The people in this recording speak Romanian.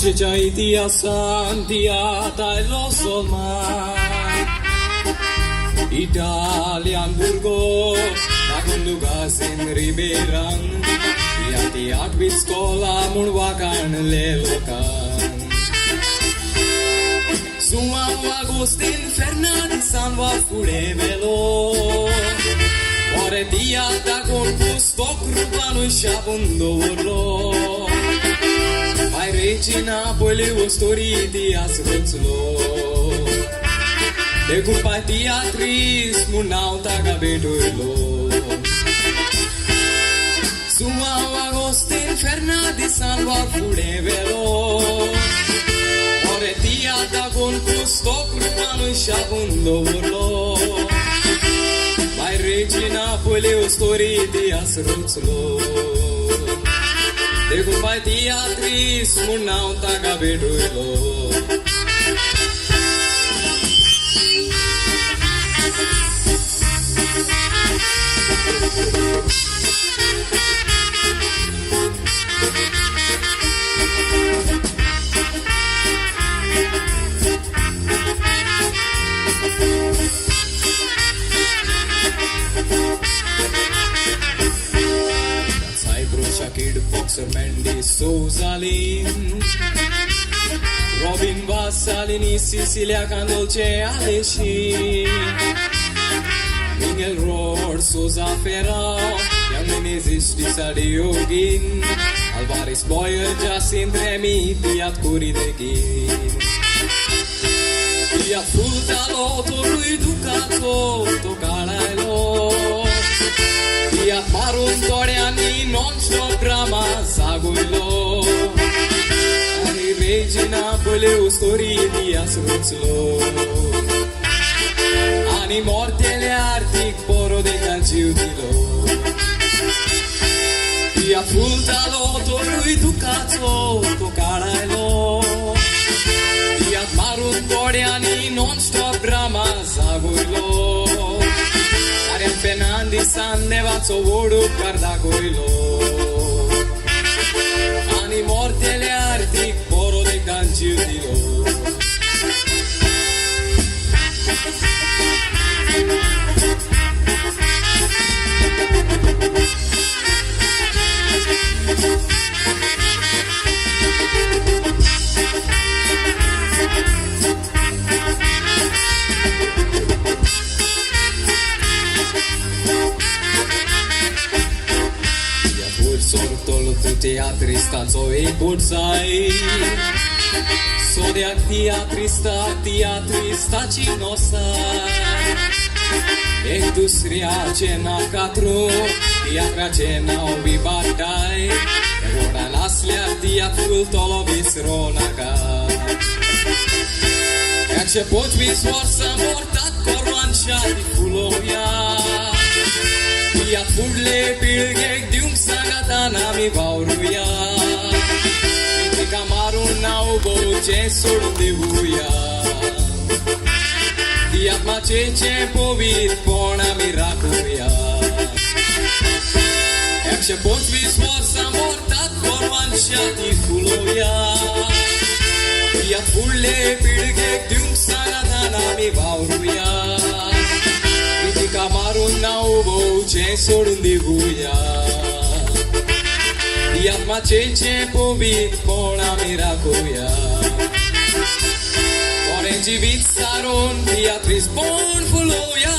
Macea Santia Tailo Solman Italian Burgos Nagundugas in Ribeirão Iati Aquiscola Murwakan Lelocan Suma Agustin Fernandes Sanva Furevelo Ore diata con Pustoc Rubanu Shabundolo Mai regina pole o storie di ascoltlo De culpa teatris munauta gabedoilo Sua Agustin Fernandes Sanva Furevelo Ore diata con Pustoc Rubanu Shabundolo Mai regina pole o storie di ascoltlo De culpa teatris munauta gabedoilo Kid Boxer Mendy Souza Lins Robin Vassalini Sicilia Candolce Alesci Miguel Rohr Souza Ferrao Young Menezes di Sadiogin Alvarez Boyer Jacinth Remy Tiat Curidegin Tiat Frutalo Torui Ducato Tocalailo Tiat Marun Toriani non-stop drama Zaguilo Ani regina pole o storie di ascoltlo Ani mortele artic poro de calciutilo Tiat Frutalo Torui Ducato Tocalailo Tiat Marun Toriani non-stop drama Zaguilo Arian Fernandes Sandevazo Vodu Cardacoilo Ani mortele artic poro de canciutilo Teatri stanzo e burzai Sodia teatrista cinosa Industria cena catru Teatra cena ovi batai Rona naslia teatrul tolovis ronaca Jak się podvis vorsa mortat korvancha di fulovia Iat fudle pilgek dium sagatana mi vauruia Iti kamarun nau boce sodu devuia Iat macece povit pona mi racuia Jak się podvis vorsa mortat korvancha di fulovia Iat fudle pilgek dium sagatana mi vauruia Iti kamarun nau boce sodu devuia Iat macece povit pona mi racuia Orange vitsaron teatris bon fuloia